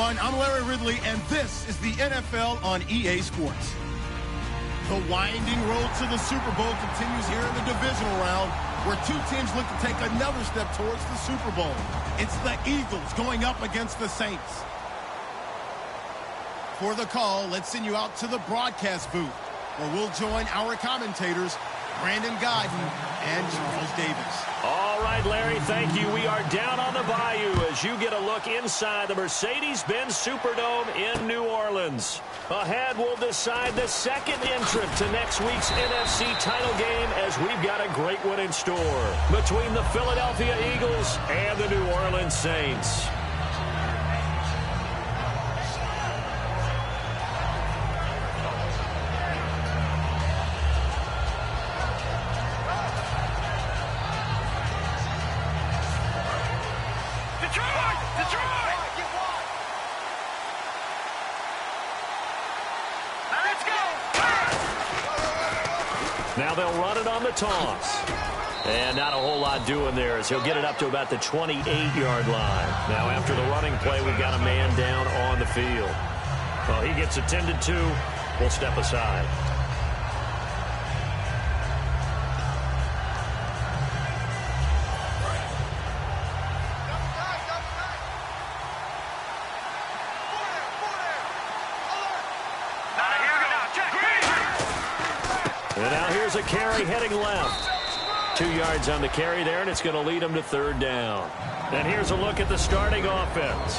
everyone. I'm Larry Ridley, and this is the NFL on EA Sports. The winding road to the Super Bowl continues here in the divisional round, where two teams look to take another step towards the Super Bowl. It's the Eagles going up against the Saints. For the call, let's send you out to the broadcast booth, where we'll join our commentators, Brandon Godden and Charles Davis. All right, Larry, thank you. We are down on the bayou as you get a look inside the Mercedes-Benz Superdome in New Orleans. Ahead, we'll decide the second entrant to next week's NFC title game, as we've got a great one in store between the Philadelphia Eagles and the New Orleans Saints. Now they'll run it on the toss. And not a whole lot doing there, as he'll get it up to about the 28-yard line. Now after the running play, we've got a man down on the field. Well, he gets attended to. We'll step aside. And now here's a carry heading left. 2 yards on the carry there, and it's going to lead him to third down. And here's a look at the starting offense.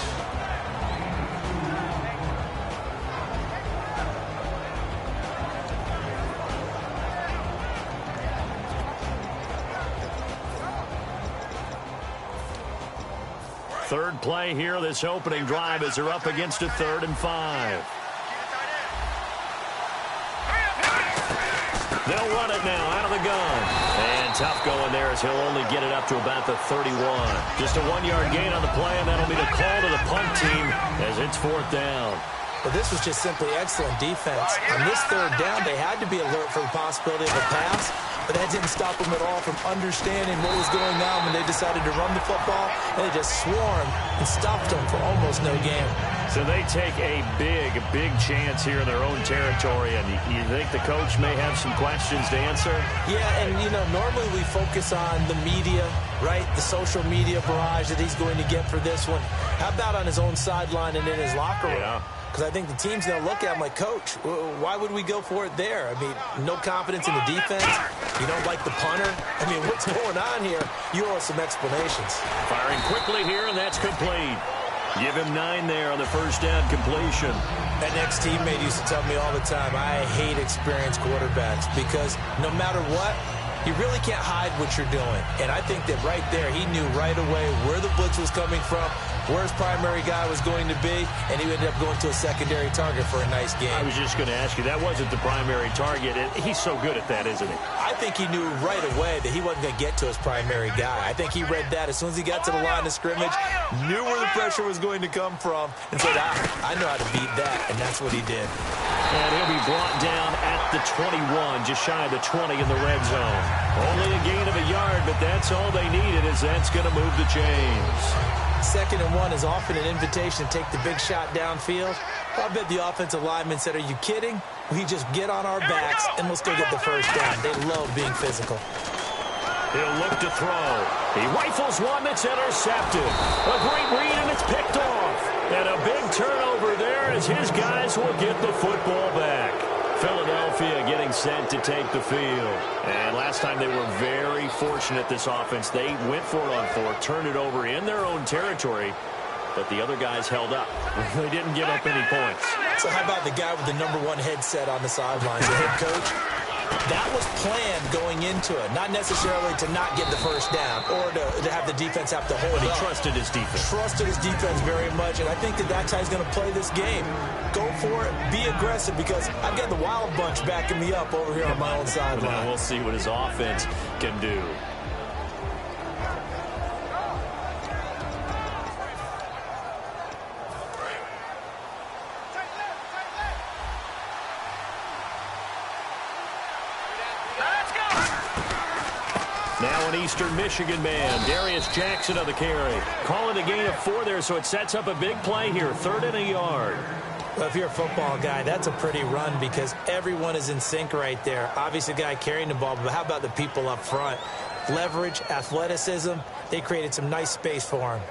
Third play here, this opening drive, as they're up against a 3rd and 5. They'll run it now out of the gun. And tough going there, as he'll only get it up to about the 31. Just a 1-yard gain on the play, and that'll be the call to the punt team as it's 4th down. Well, this was just simply excellent defense. On this 3rd down, they had to be alert for the possibility of a pass, but that didn't stop them at all from understanding what was going on when they decided to run the football, and they just swarmed and stopped them for almost no gain. So they take a big chance here in their own territory, and you think the coach may have some questions to answer? Yeah, and, you know, normally we focus on the media, right? The social media barrage that he's going to get for this one. How about on his own sideline and in his locker room? Yeah. Because I think the team's going to look at him like, Coach, why would we go for it there? I mean, no confidence in the defense. You don't like the punter. I mean, what's going on here? You owe us some explanations. Firing quickly here, and that's complete. Give him 9 there on the first down completion. That next teammate used to tell me all the time, I hate experienced quarterbacks, because no matter what, you really can't hide what you're doing. And I think that right there, he knew right away where the blitz was coming from, where his primary guy was going to be, and he ended up going to a secondary target for a nice game. I was just going to ask you, that wasn't the primary target. He's so good at that, isn't he? I think he knew right away that he wasn't going to get to his primary guy. I think he read that as soon as he got to the line of scrimmage, knew where the pressure was going to come from, and said, I know how to beat that, and that's what he did. And he'll be brought down at the 21, just shy of the 20 in the red zone. Only a gain of a yard, but that's all they needed, as that's going to move the chains. 2nd and 1 is often an invitation to take the big shot downfield. I bet the offensive lineman said, are you kidding? We just get on our backs and let's go get the first down. They love being physical. He'll look to throw. He rifles one that's intercepted. A great read, and it's picked off. And a big turnover there, as his guys will get the football back. Philadelphia getting set to take the field. And last time they were very fortunate, this offense. They went for it on 4, turned it over in their own territory, but the other guys held up. They didn't give up any points. So how about the guy with the #1 headset on the sidelines, the head coach? That was planned going into it, not necessarily to not get the first down or to have the defense have to hold But he up. trusted his defense. Trusted his defense very much, and I think that that's how he's going to play this game. Go for it, be aggressive, because I've got the Wild Bunch backing me up over here on my own sideline. We'll see what his offense can do. Now an Eastern Michigan man, Darius Jackson on the carry. Calling a gain of 4 there, so it sets up a big play here, 3rd and a yard. Well, if you're a football guy, that's a pretty run because everyone is in sync right there. Obviously, the guy carrying the ball, but how about the people up front? Leverage, athleticism, they created some nice space for him.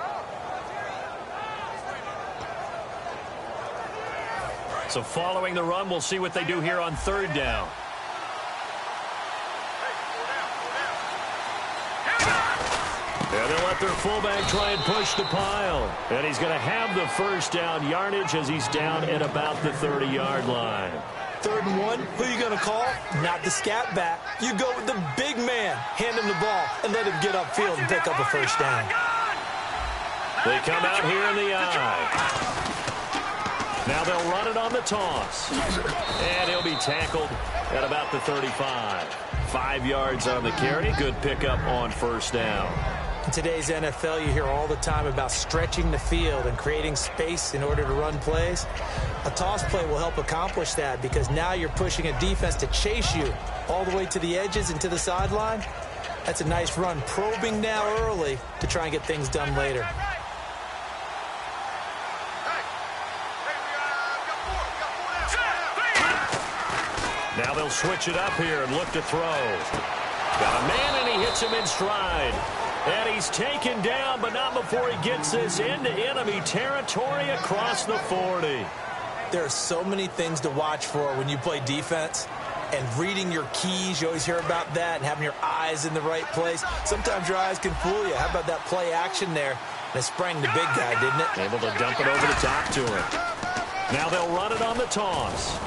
So following the run, we'll see what they do here on 3rd down. And they'll let their fullback try and push the pile. And he's going to have the first down yardage as he's down at about the 30-yard line. 3rd and 1, who are you going to call? Not the scat back. You go with the big man, hand him the ball, and let him get upfield and pick up a first down. They come out here in the eye. Now they'll run it on the toss. And he'll be tackled at about the 35. 5 yards on the carry. Good pickup on first down. In today's NFL, you hear all the time about stretching the field and creating space in order to run plays. A toss play will help accomplish that because now you're pushing a defense to chase you all the way to the edges and to the sideline. That's a nice run, probing now early to try and get things done later. Now they'll switch it up here and look to throw. Got a man, and he hits him in stride. And he's taken down, but not before he gets this into enemy territory across the 40. There are so many things to watch for when you play defense. And reading your keys, you always hear about that, and having your eyes in the right place. Sometimes your eyes can fool you. How about that play action there? And it sprang the big guy, didn't it? Able to dump it over the top to him. Now they'll run it on the toss.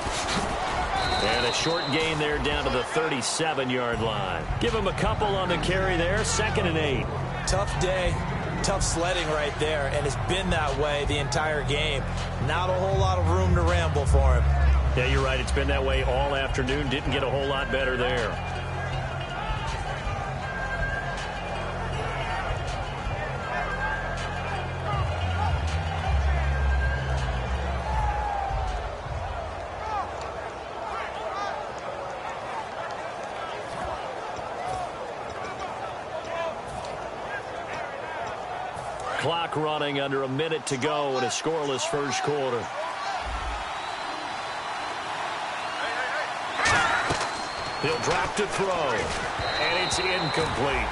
And a short gain there down to the 37-yard line. Give him a couple on the carry there, 2nd and 8. Tough day, tough sledding right there, and it's been that way the entire game. Not a whole lot of room to ramble for him. Yeah, you're right. It's been that way all afternoon. Didn't get a whole lot better there. Clock running, under a minute to go in a scoreless first quarter. He'll drop to throw, and it's incomplete.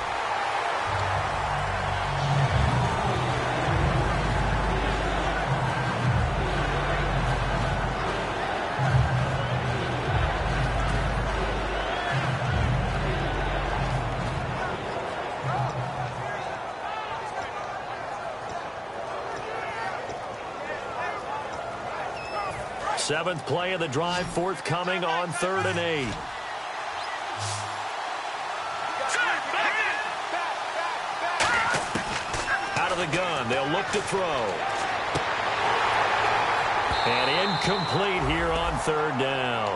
Seventh play of the drive, forthcoming on 3rd and 8. Out of the gun, they'll look to throw. And incomplete here on 3rd down.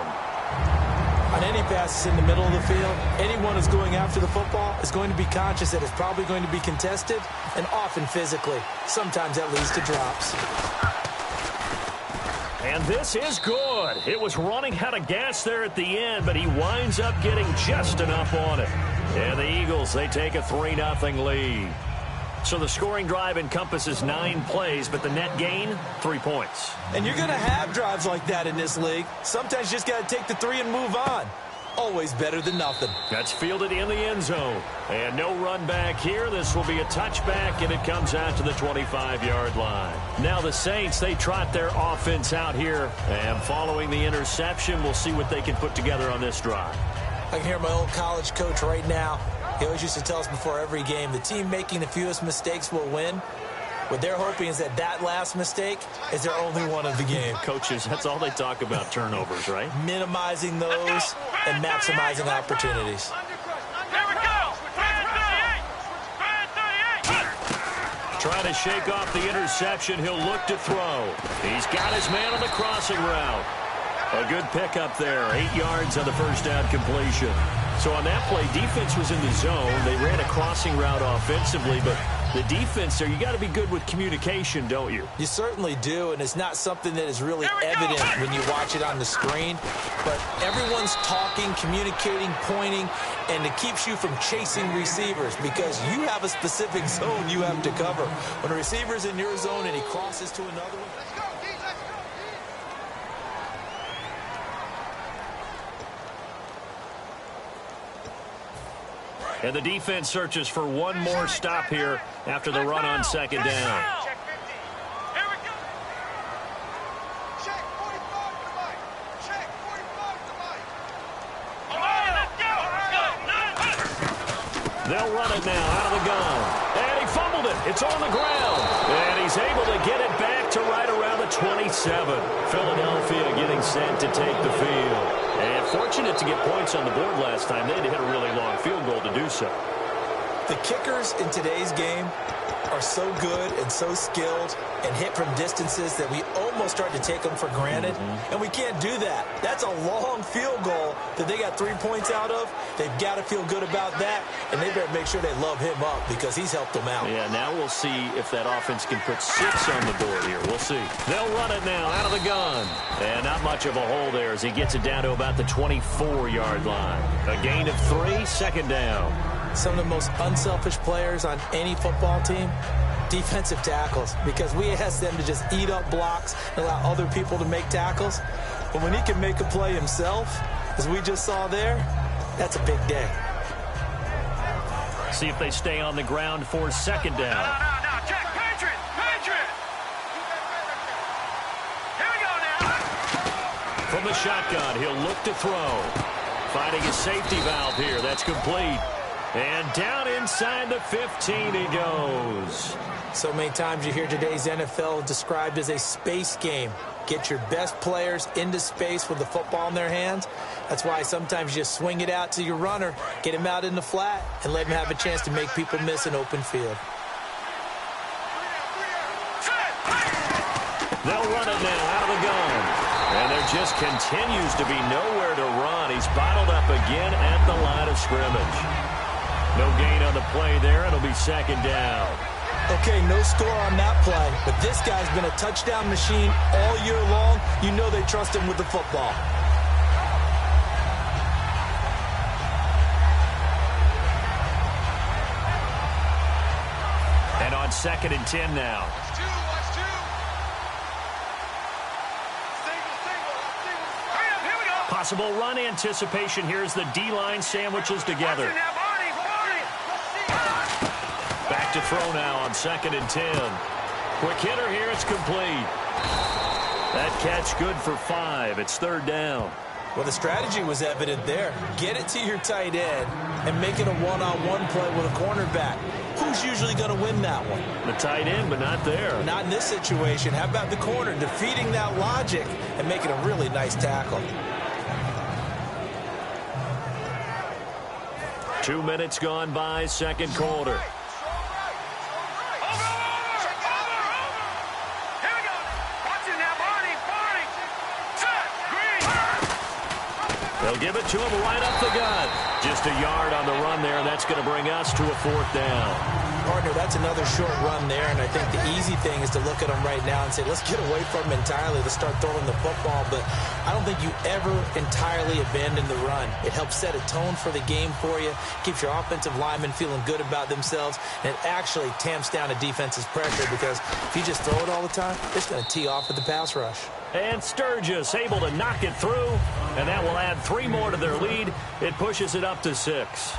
On any passes in the middle of the field, anyone who's going after the football is going to be conscious that it's probably going to be contested, and often physically. Sometimes that leads to drops. And this is good. It was running out of gas there at the end, but he winds up getting just enough on it. And the Eagles, they take a 3-0 lead. So the scoring drive encompasses 9 plays, but the net gain, 3 points. And you're going to have drives like that in this league. Sometimes you just got to take the 3 and move on. Always better than nothing. That's fielded in the end zone. And no run back here. This will be a touchback, and it comes out to the 25-yard line. Now the Saints, they trot their offense out here. And following the interception, we'll see what they can put together on this drive. I can hear my old college coach right now. He always used to tell us before every game, the team making the fewest mistakes will win. What they're hoping is that that last mistake is their only one of the game. Coaches, that's all they talk about, turnovers, right? Minimizing those and maximizing opportunities. Trying to shake off the interception. He'll look to throw. He's got his man on the crossing route. A good pickup there. 8 yards on the first down completion. So on that play, defense was in the zone. They ran a crossing route offensively, but The defense there, you got to be good with communication, don't you? You certainly do, and it's not something that is really evident when you watch it on the screen. But everyone's talking, communicating, pointing, and it keeps you from chasing receivers because you have a specific zone you have to cover. When a receiver's in your zone and he crosses to another one. And the defense searches for one more stop here after the run on second down. They'll run it now out of the gun. And he fumbled it. It's on the ground. And he's able to get it back to right around the 27. Philadelphia getting set to take the field. And fortunate to get points on the board last time. They had to hit a really long field goal to do so. The kickers in today's game are so good and so skilled and hit from distances that we almost start to take them for granted. And we can't do that. That's a long field goal that they got 3 points out of. They've got to feel good about that, and they better make sure they love him up because he's helped them out. Yeah, now we'll see if that offense can put 6 on the board here. We'll see. They'll run it now out of the gun. And not much of a hole there as he gets it down to about the 24-yard line. A gain of 3, second down. Some of the most unselfish players on any football team, defensive tackles, because we ask them to just eat up blocks and allow other people to make tackles. But when he can make a play himself, as we just saw there, that's a big day. See if they stay on the ground for second down. No, check, Patriot! Here we go now! From the shotgun, he'll look to throw. Finding his safety valve here. That's complete. And down inside the 15 he goes. So many times you hear today's NFL described as a space game. Get your best players into space with the football in their hands. That's why sometimes you just swing it out to your runner, get him out in the flat, and let him have a chance to make people miss an open field. They'll run it now out of the gun. And there just continues to be nowhere to run. He's bottled up again at the line of scrimmage. No gain on the play there. It'll be second down. Okay, no score on that play, but this guy's been a touchdown machine all year long. You know they trust him with the football. And on second and 10 now. Possible run anticipation. Here's the D-line sandwiches together. Back to throw now on second and 10. Quick hitter here. It's complete. That catch good for 5. It's third down. Well, the strategy was evident there. Get it to your tight end and make it a one-on-one play with a cornerback. Who's usually going to win that one? The tight end, but not there. Not in this situation. How about the corner defeating that logic and making a really nice tackle? 2 minutes gone by, second quarter. They'll give it to him right up the gut. Just a yard on the run there. That's going to bring us to a fourth down. Partner, that's another short run there, and I think the easy thing is to look at him right now and say, let's get away from him entirely. Let's start throwing the football, but I don't think you ever entirely abandon the run. It helps set a tone for the game for you, keeps your offensive linemen feeling good about themselves, and it actually tamps down a defense's pressure because if you just throw it all the time, it's going to tee off with the pass rush. And Sturgis able to knock it through, and that will add 3 more to their lead. It pushes it up to 6.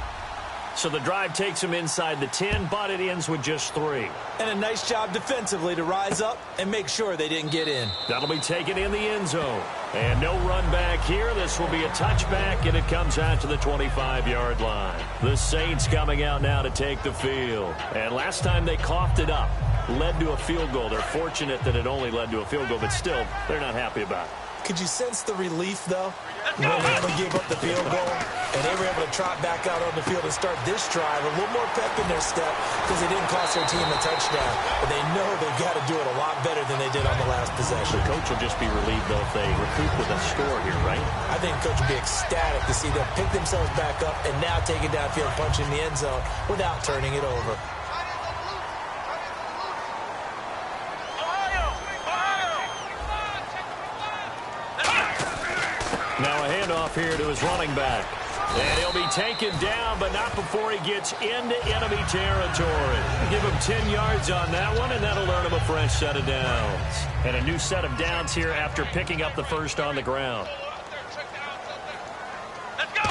So the drive takes them inside the 10, but it ends with just 3. And a nice job defensively to rise up and make sure they didn't get in. That'll be taken in the end zone. And no run back here. This will be a touchback, and it comes out to the 25-yard line. The Saints coming out now to take the field. And last time they coughed it up, led to a field goal. They're fortunate that it only led to a field goal, but still, they're not happy about it. Could you sense the relief, though, when they gave up the field goal and they were able to trot back out on the field and start this drive, a little more pep in their step because it didn't cost their team a touchdown, but they know they've got to do it a lot better than they did on the last possession. The coach will just be relieved, though, if they recoup with a score here, right? I think the coach will be ecstatic to see them pick themselves back up and now take it downfield, punch in the end zone without turning it over. handoff here to his running back. And he'll be taken down, but not before he gets into enemy territory. Give him 10 yards on that one, and that'll earn him a fresh set of downs. And a new set of downs here after picking up the first on the ground. Let's go.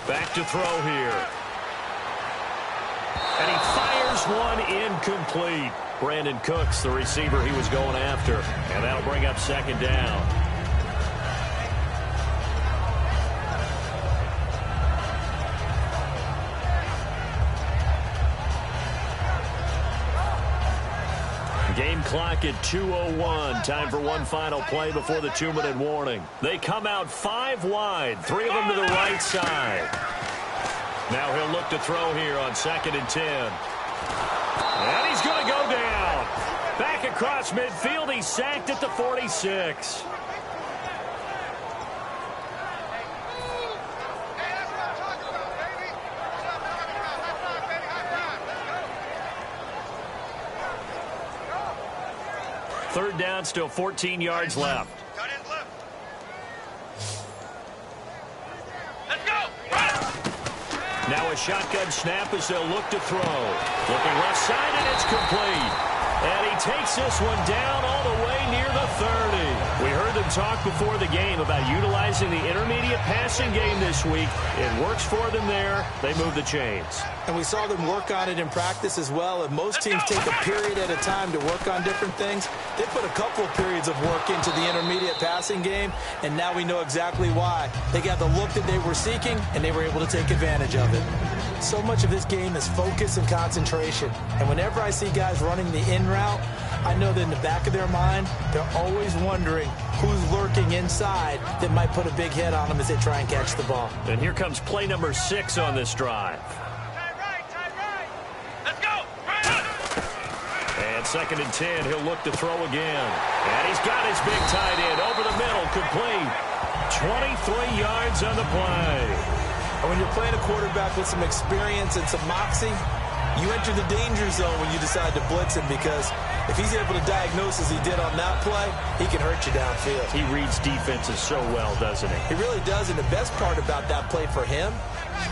Back to throw here. And he fires one incomplete. Brandon Cooks, the receiver he was going after. And that'll bring up second down. Game clock at 2:01. Time for one final play before the 2-minute warning. They come out 5 wide, 3 of them to the right side. Now he'll look to throw here on 2nd and 10. And he's going to go down. Back across midfield. He's sacked at the 46. Third down, still 14 yards left. Let's go. Now a shotgun snap as they'll look to throw. Looking left side, and it's complete. And he takes this one down all the way near the 30. We heard them talk before the game about utilizing the intermediate passing game this week. It works for them there. They move the chains. And we saw them work on it in practice as well. And most teams take a period at a time to work on different things. They put a couple of periods of work into the intermediate passing game, and now we know exactly why. They got the look that they were seeking, and they were able to take advantage of it. So much of this game is focus and concentration. And whenever I see guys running the in route, I know that in the back of their mind, they're always wondering who's lurking inside that might put a big hit on them as they try and catch the ball. And here comes play number 6 on this drive. Tie right. Let's go. And 2nd and 10, he'll look to throw again. And he's got his big tight end over the middle, complete. 23 yards on the play. And when you're playing a quarterback with some experience and some moxie, you enter the danger zone when you decide to blitz him, because if he's able to diagnose as he did on that play, he can hurt you downfield. He reads defenses so well, doesn't he? He really does, and the best part about that play for him,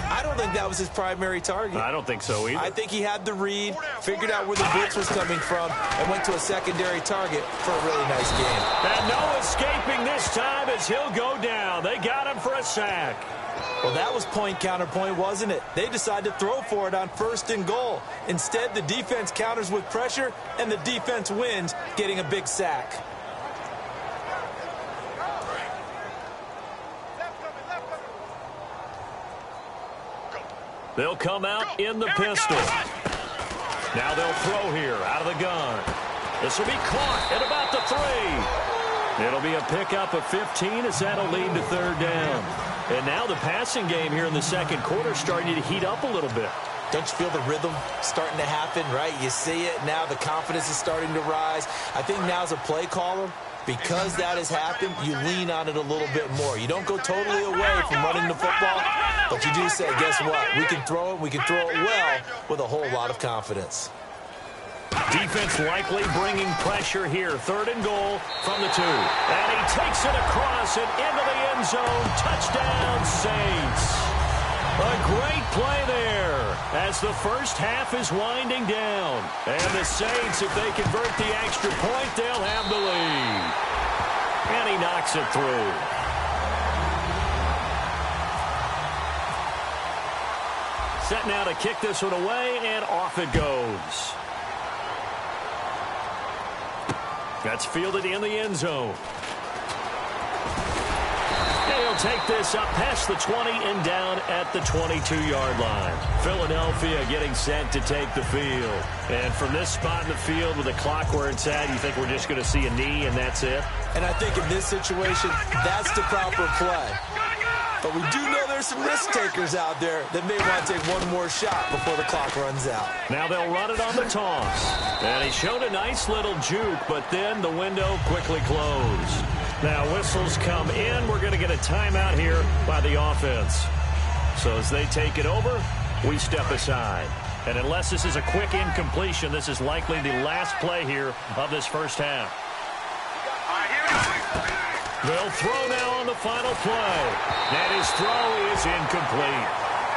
I don't think that was his primary target. I don't think so either. I think he had the read, figured out where the blitz was coming from, and went to a secondary target for a really nice game. And no escaping this time as he'll go down. They got him for a sack. Well, that was point counterpoint, wasn't it? They decided to throw for it on 1st and goal. Instead, the defense counters with pressure, and the defense wins, getting a big sack. They'll come out in the pistol. Now they'll throw here out of the gun. This will be caught at about the 3. It'll be a pickup of 15 as that'll lead to 3rd down. And now the passing game here in the 2nd quarter starting to heat up a little bit. Don't you feel the rhythm starting to happen, right? You see it now. The confidence is starting to rise. I think now as a play caller, because that has happened, you lean on it a little bit more. You don't go totally away from running the football, but you do say, guess what? We can throw it. We can throw it well with a whole lot of confidence. Defense likely bringing pressure here. 3rd and goal from the 2. And he takes it across and into the end zone. Touchdown, Saints. A great play there as the first half is winding down. And the Saints, if they convert the extra point, they'll have the lead. And he knocks it through. Set now to kick this one away, and off it goes. That's fielded in the end zone. And he'll take this up past the 20 and down at the 22-yard line. Philadelphia getting set to take the field. And from this spot in the field with the clock where it's at, you think we're just going to see a knee and that's it? And I think in this situation, that's the proper play. But we do know there's some risk takers out there that may want to take one more shot before the clock runs out. Now they'll run it on the toss. And he showed a nice little juke, but then the window quickly closed. Now whistles come in. We're going to get a timeout here by the offense. So as they take it over, we step aside. And unless this is a quick incompletion, this is likely the last play here of this first half. They'll throw now on the final play. And his throw is incomplete.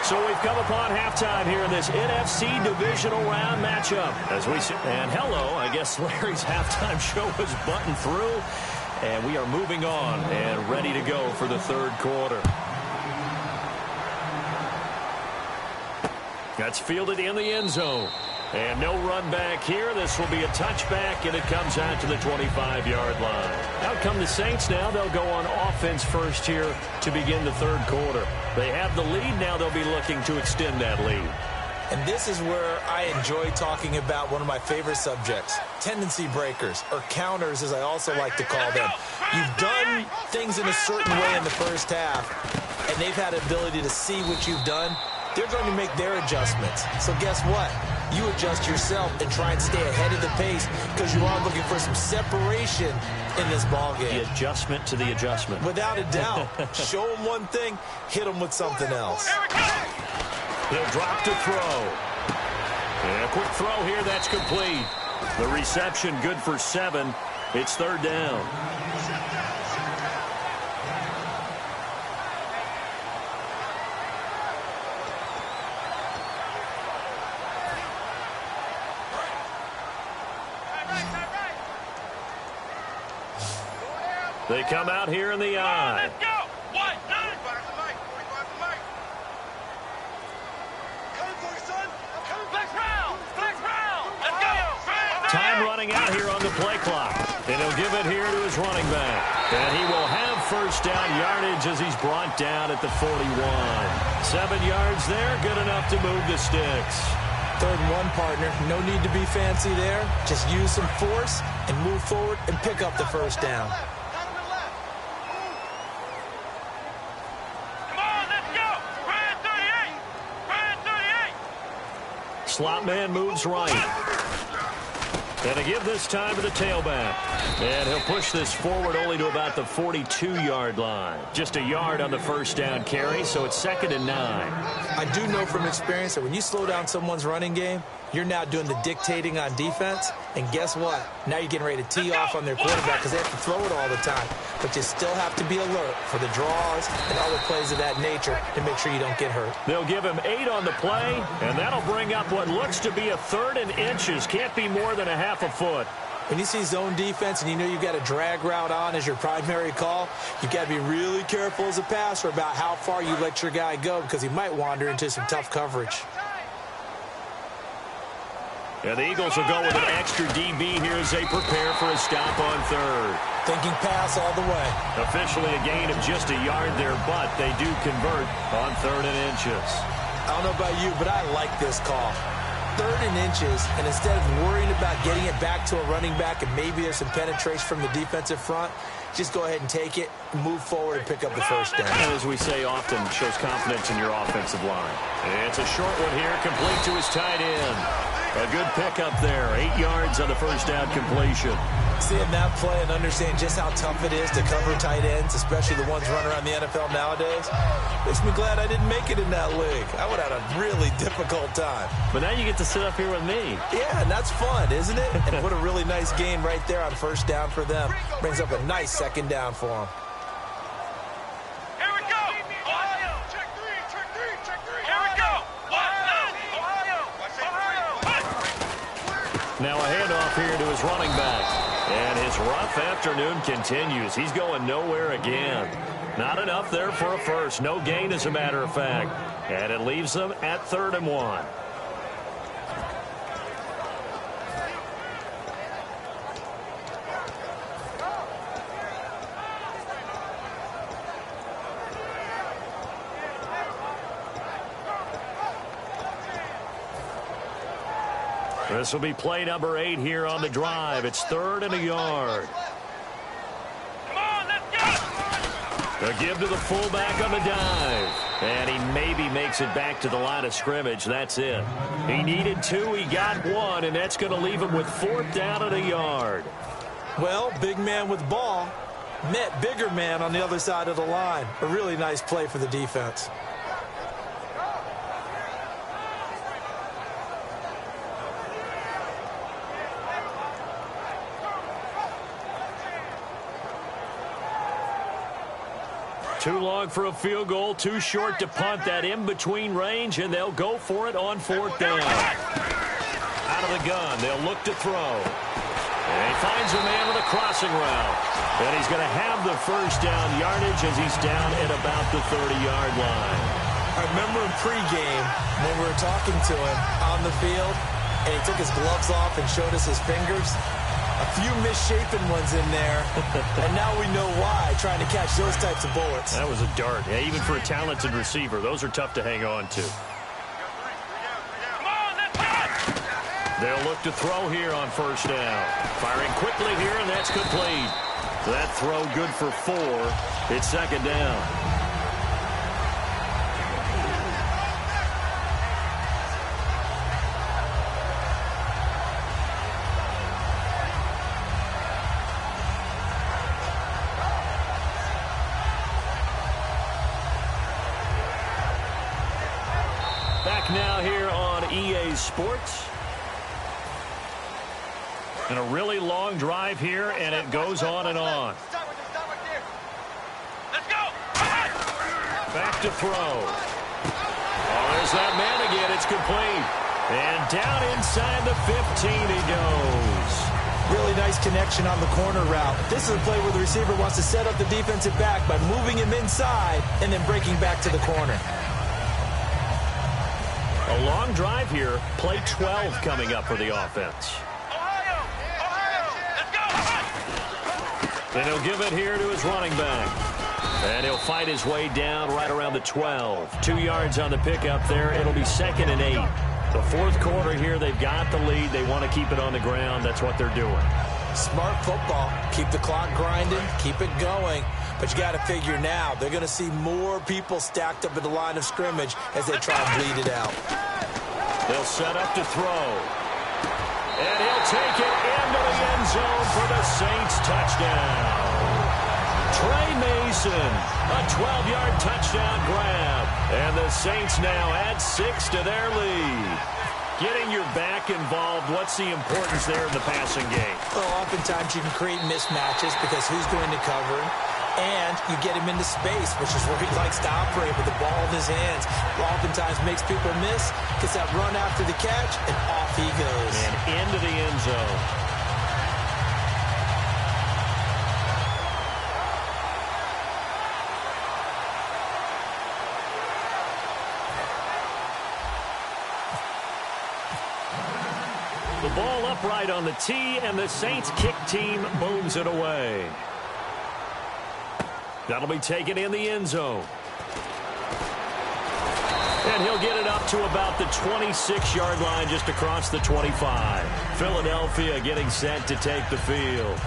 So we've come upon halftime here in this NFC Divisional Round matchup. As we see, and hello, I guess Larry's halftime show was buttoned through. And we are moving on and ready to go for the third quarter. That's fielded in the end zone. And no run back here. This will be a touchback, and it comes out to the 25-yard line. Out come the Saints now. They'll go on offense first here to begin the third quarter. They have the lead. Now they'll be looking to extend that lead. And this is where I enjoy talking about one of my favorite subjects, tendency breakers, or counters as I also like to call them. You've done things in a certain way in the first half, and they've had the ability to see what you've done. They're going to make their adjustments. So guess what? You adjust yourself and try and stay ahead of the pace because you are looking for some separation in this ballgame. The adjustment to the adjustment. Without a doubt. Show them one thing, hit them with something else. He'll drop to throw. And a quick throw here, that's complete. The reception good for 7. It's third down. They come out here in the eye. Let's go. 1, 9. Flex round. Let's go. Time running out here on the play clock. And he'll give it here to his running back. And he will have first down yardage as he's brought down at the 41. 7 yards there, good enough to move the sticks. 3rd and 1, partner. No need to be fancy there. Just use some force and move forward and pick up the first down. Slot man moves right. And to give this time to the tailback. And he'll push this forward only to about the 42-yard line. Just a yard on the first down carry, so it's 2nd and 9. I do know from experience that when you slow down someone's running game, you're now doing the dictating on defense. And guess what? Now you're getting ready to tee off on their quarterback because they have to throw it all the time. But you still have to be alert for the draws and other plays of that nature to make sure you don't get hurt. They'll give him 8 on the play, and that'll bring up what looks to be a 3rd and inches. Can't be more than a half a foot. When you see zone defense and you know you've got a drag route on as your primary call, you've got to be really careful as a passer about how far you let your guy go because he might wander into some tough coverage. And the Eagles will go with an extra DB here as they prepare for a stop on 3rd. Thinking pass all the way. Officially a gain of just a yard there, but they do convert on 3rd and inches. I don't know about you, but I like this call. 3rd and inches, and instead of worrying about getting it back to a running back and maybe there's some penetration from the defensive front, just go ahead and take it, move forward, and pick up the first down. And as we say often, shows confidence in your offensive line. And it's a short one here, complete to his tight end. A good pickup there, 8 yards on the first down completion. Seeing that play and understand just how tough it is to cover tight ends, especially the ones running around the NFL nowadays, makes me glad I didn't make it in that league. I would have had a really difficult time. But now you get to sit up here with me. Yeah, and that's fun, isn't it? And what a really nice gain right there on first down for them. Brings up a nice 2nd down for them. Here we go. Ohio. Check 3. Here we go. Ohio. Now a handoff here to his running back. And his rough afternoon continues. He's going nowhere again. Not enough there for a first. No gain, as a matter of fact. And it leaves them at 3rd and 1. This will be play number 8 here on the drive. It's 3rd and a yard. Come on, let's go. A give to the fullback on the dive. And he maybe makes it back to the line of scrimmage. That's it. He needed 2. He got 1. And that's going to leave him with 4th down and a yard. Well, big man with ball met bigger man on the other side of the line. A really nice play for the defense. Too long for a field goal, too short to punt. That in-between range, and they'll go for it on 4th down. Out of the gun, they'll look to throw. And he finds a man with a crossing route. And he's going to have the first down yardage as he's down at about the 30-yard line. I remember in pregame when we were talking to him on the field, and he took his gloves off and showed us his fingers. A few misshapen ones in there, and now we know why, trying to catch those types of bullets. That was a dart. Yeah, even for a talented receiver, those are tough to hang on to. They'll look to throw here on 1st down. Firing quickly here, and that's complete. That throw good for 4. It's 2nd down. Back now here on EA Sports. And a really long drive here, and it goes on and on. Let's go. Back to throw. Oh, there's that man again. It's complete. And down inside the 15 he goes. Really nice connection on the corner route. This is a play where the receiver wants to set up the defensive back by moving him inside and then breaking back to the corner. A long drive here. Play 12 coming up for the offense. And he'll give it here to his running back. And he'll fight his way down right around the 12. 2 yards on the pickup there. It'll be 2nd and 8. The 4th quarter here, they've got the lead. They want to keep it on the ground. That's what they're doing. Smart football. Keep the clock grinding. Keep it going. But you got to figure now, they're going to see more people stacked up at the line of scrimmage as they try and bleed it out. They'll set up to throw. And he'll take it into the end zone for the Saints touchdown. Trey Mason, a 12-yard touchdown grab. And the Saints now add 6 to their lead. Getting your back involved, what's the importance there in the passing game? Well, oftentimes you can create mismatches because who's going to cover him? And you get him into space, which is where he likes to operate with the ball in his hands. Oftentimes makes people miss, gets that run after the catch, and off he goes. And into the end zone. The ball upright on the tee, and the Saints kick team booms it away. That'll be taken in the end zone. And he'll get it up to about the 26-yard line, just across the 25. Philadelphia getting set to take the field.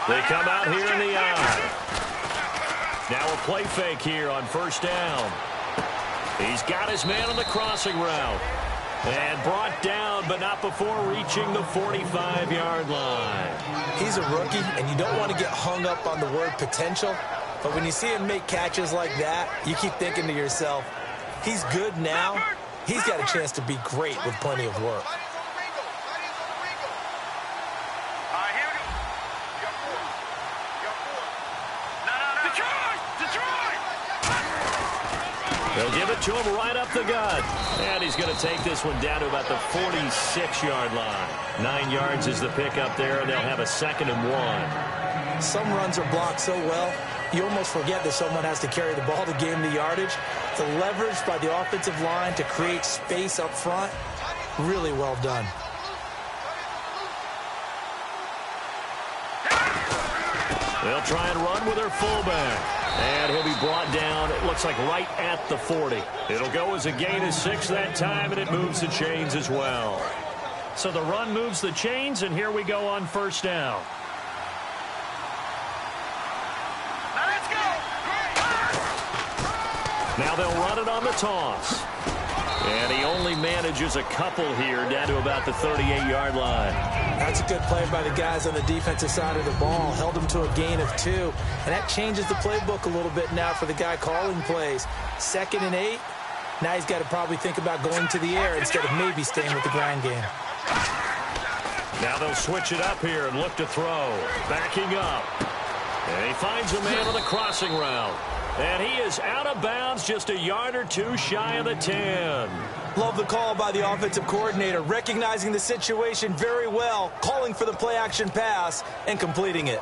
They come out here in the eye. Now a play fake here on 1st down. He's got his man on the crossing route. And brought down, but not before reaching the 45-yard line. He's a rookie, and you don't want to get hung up on the word potential. But when you see him make catches like that, you keep thinking to yourself, he's good now. He's got a chance to be great with plenty of work. They'll give it to him right up the gut. And he's going to take this one down to about the 46-yard line. 9 yards is the pickup there, and they'll have a 2nd and 1. Some runs are blocked so well, you almost forget that someone has to carry the ball to gain the yardage. The leverage by the offensive line to create space up front, really well done. They'll try and run with their fullback. And he'll be brought down, it looks like right at the 40. It'll go as a gain of 6 that time, and it moves the chains as well. So the run moves the chains, and here we go on 1st down. Now they'll run it on the toss. And he only manages a couple here down to about the 38-yard line. That's a good play by the guys on the defensive side of the ball. Held him to a gain of 2. And that changes the playbook a little bit now for the guy calling plays. 2nd and 8. Now he's got to probably think about going to the air instead of maybe staying with the ground game. Now they'll switch it up here and look to throw. Backing up. And he finds a man on the crossing route. And he is out of bounds just a yard or 2 shy of the 10. Love the call by the offensive coordinator, recognizing the situation very well, calling for the play-action pass, and completing it.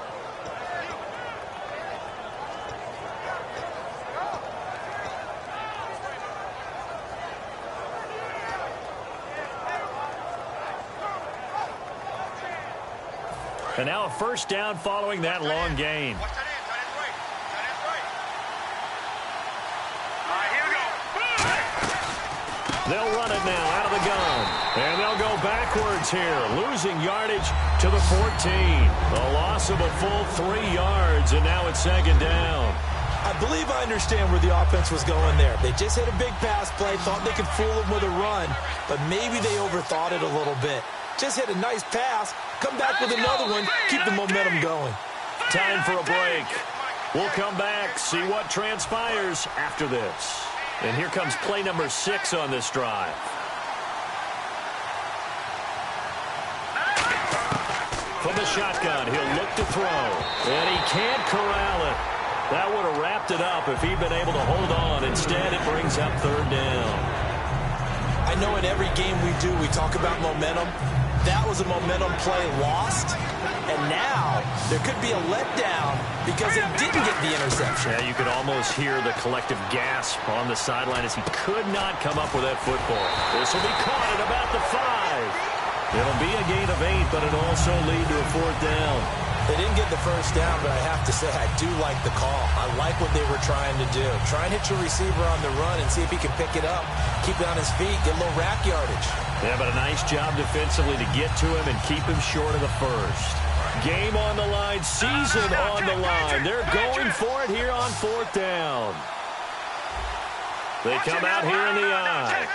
And now a first down following that long gain. They'll run it now out of the gun. And they'll go backwards here, losing yardage to the 14. A loss of a full 3 yards, and now it's 2nd down. I believe I understand where the offense was going there. They just hit a big pass play, thought they could fool them with a run, but maybe they overthought it a little bit. Just hit a nice pass, come back with another one, keep the momentum going. Time for a break. We'll come back, see what transpires after this. And here comes play number 6 on this drive. From the shotgun, he'll look to throw. And he can't corral it. That would have wrapped it up if he'd been able to hold on. Instead, it brings up 3rd down. I know in every game we do, we talk about momentum. That was a momentum play lost. And now there could be a letdown because they didn't get the interception. Yeah, you could almost hear the collective gasp on the sideline as he could not come up with that football. This will be caught at about the 5. It'll be a gain of 8, but it'll also lead to a 4th down. They didn't get the first down, but I have to say I do like the call. I like what they were trying to do. Try and hit your receiver on the run and see if he can pick it up. Keep it on his feet, get a little rack yardage. Yeah, but a nice job defensively to get to him and keep him short of the first. Game on the line, season on the line. They're going for it here on 4th down. They come out here in the eye.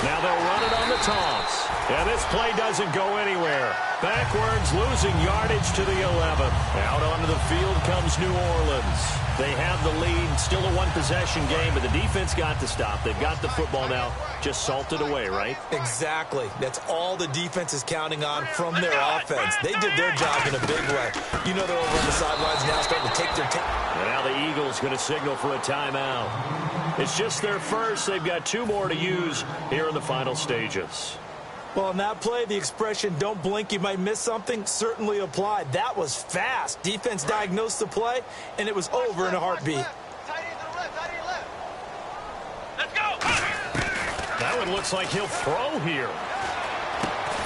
Now they'll run it on the toss. And this play doesn't go anywhere. Backwards, losing yardage to the 11th. Out onto the field comes New Orleans. They have the lead, still a one-possession game, but the defense got to stop. They've got the football now, just salted away, right? Exactly. That's all the defense is counting on from their offense. They did their job in a big way. You know they're over on the sidelines now starting to take their take. Now the Eagles going to signal for a timeout. It's just their first. They've got 2 more to use here in the final stages. Well, on that play, the expression, don't blink, you might miss something, certainly applied. That was fast. Defense diagnosed the play, and it was over in a heartbeat. Let's go! That one looks like he'll throw here.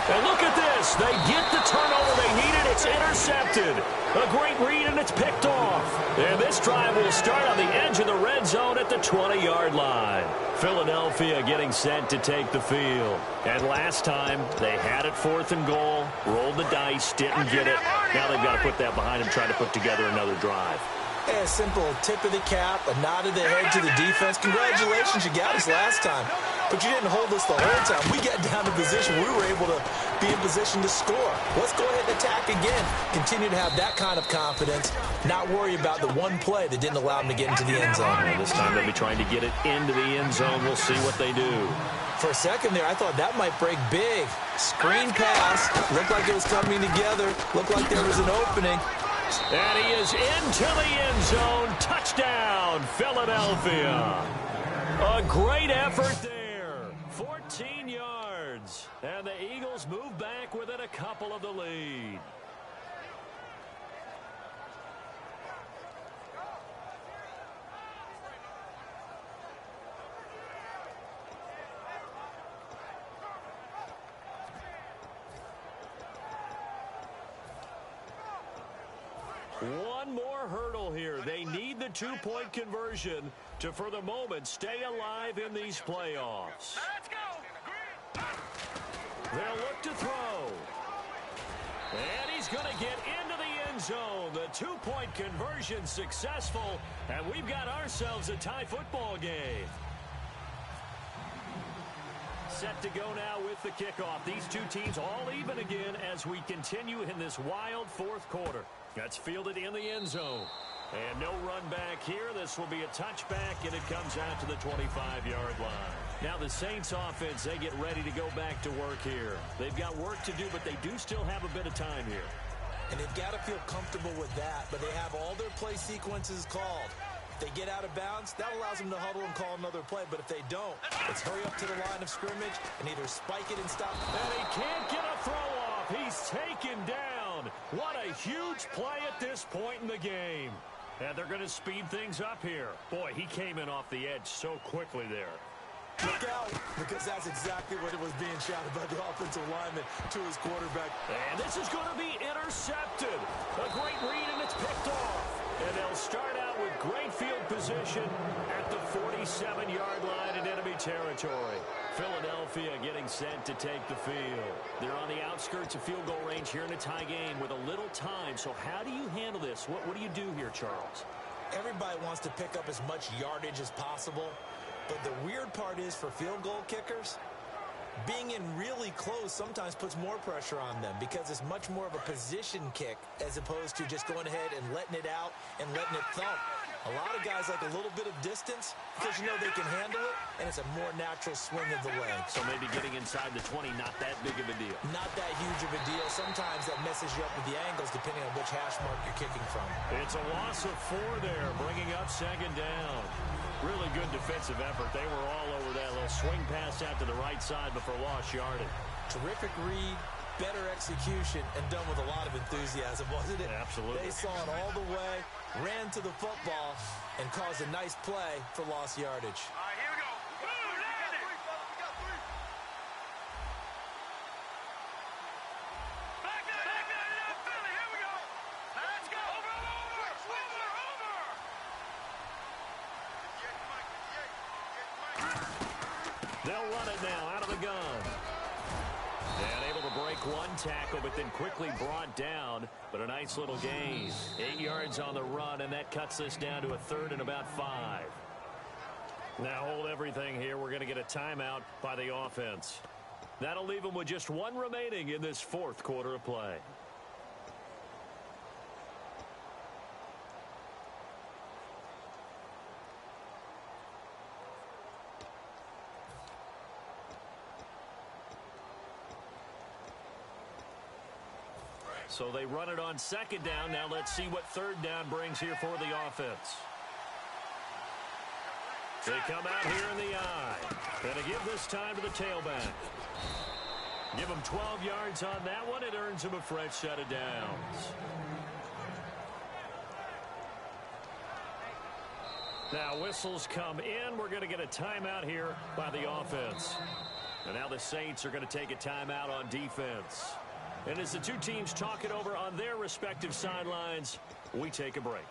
And look at this. They get the turnover they needed. It's intercepted. A great read, and it's picked off. And this drive will start on the edge of the red zone at the 20-yard line. Philadelphia getting set to take the field. And last time, they had it 4th and goal, rolled the dice, didn't get it. Now they've got to put that behind them, try to put together another drive. Hey, a simple tip of the cap, a nod of the head to the defense. Congratulations, you got us last time. But you didn't hold us the whole time. We got down to position. We were able to be in position to score. Let's go ahead and attack again. Continue to have that kind of confidence. Not worry about the one play that didn't allow them to get into the end zone. Well, this time they'll be trying to get it into the end zone. We'll see what they do. For a second there, I thought that might break big. Screen pass. Looked like it was coming together. Looked like there was an opening. And he is into the end zone. Touchdown, Philadelphia. A great effort there. 14 yards. And the Eagles move back within a couple of the lead. One more hurdle here. They need the two-point conversion to, for the moment, stay alive in these playoffs. Let's go. They'll look to throw. And he's going to get into the end zone. The two-point conversion successful, and we've got ourselves a tie football game. Set to go now with the kickoff. These two teams all even again as we continue in this wild fourth quarter. That's fielded in the end zone. And no run back here. This will be a touchback, and it comes out to the 25-yard line. Now the Saints offense, they get ready to go back to work here. They've got work to do, but they do still have a bit of time here. And they've got to feel comfortable with that, but they have all their play sequences called. If they get out of bounds, that allows them to huddle and call another play. But if they don't, let's hurry up to the line of scrimmage and either spike it and stop. And he can't get a throw off. He's taken down. What a huge play at this point in the game. And they're going to speed things up here. Boy, he came in off the edge so quickly there. Look out, because that's exactly what it was being shouted by the offensive lineman to his quarterback. And this is going to be intercepted. A great read, and it's picked off. And they'll start out with great field position at the 47-yard line in enemy territory. Philadelphia getting set to take the field. They're on the outskirts of field goal range here in a tie game with a little time. So how do you handle this? What do you do here, Charles? Everybody wants to pick up as much yardage as possible. But the weird part is for field goal kickers, being in really close sometimes puts more pressure on them because it's much more of a position kick as opposed to just going ahead and letting it out and letting it thump. A lot of guys like a little bit of distance because you know they can handle it, and it's a more natural swing of the leg. So maybe getting inside the 20, not that big of a deal. Not that huge of a deal. Sometimes that messes you up with the angles depending on which hash mark you're kicking from. It's a loss of 4 there, bringing up second down. Really good defensive effort. They were all over that little swing pass out to the right side before lost yardage. Terrific read, better execution, and done with a lot of enthusiasm, wasn't it? Absolutely. They saw it all the way, ran to the football, and caused a nice play for lost yardage. All right, here we go. Boom, land it. Back there, Philly. Here we go. Let's go. Over. They'll run it now out of the gun. And able to break one tackle, but then quickly brought down. But a nice little gain. 8 yards on the run, and that cuts this down to a 3rd and about 5. Now hold everything here. We're going to get a timeout by the offense. That'll leave them with just 1 remaining in this 4th quarter of play. So they run it on 2nd down. Now let's see what 3rd down brings here for the offense. They come out here in the eye. And to give this time to the tailback. Give him 12 yards on that one. It earns him a fresh set of downs. Now whistles come in. We're going to get a timeout here by the offense. And now the Saints are going to take a timeout on defense. And as the two teams talk it over on their respective sidelines, we take a break.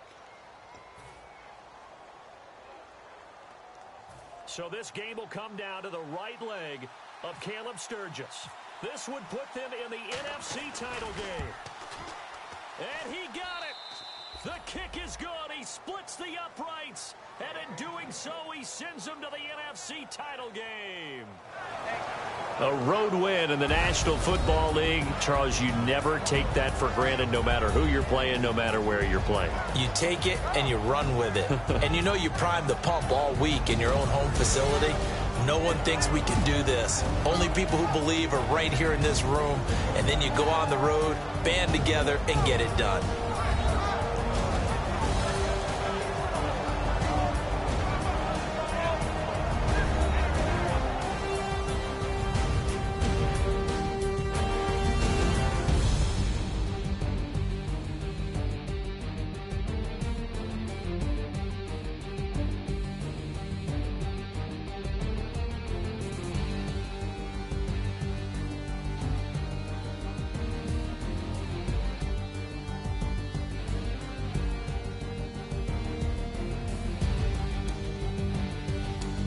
So this game will come down to the right leg of Caleb Sturgis. This would put them in the NFC title game. And he got it. The kick is good. He splits the uprights. And in doing so, he sends them to the NFC title game. A road win in the National Football League. Charles, you never take that for granted no matter who you're playing, no matter where you're playing. You take it and you run with it. And you know you primed the pump all week in your own home facility. No one thinks we can do this. Only people who believe are right here in this room. And then you go on the road, band together, and get it done.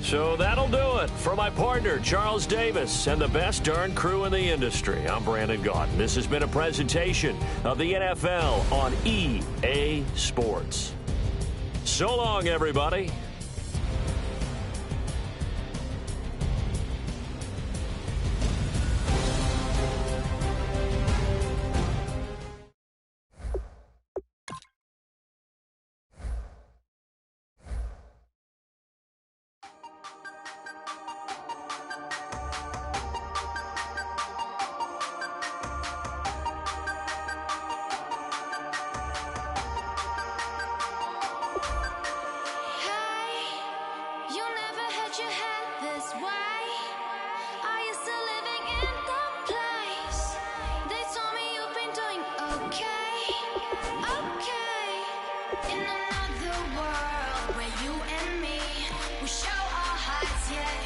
So that'll do it. For my partner, Charles Davis, and the best darn crew in the industry, I'm Brandon Gaudin. This has been a presentation of the NFL on EA Sports. So long, everybody.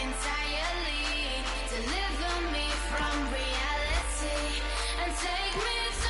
Entirely deliver me from reality and take me to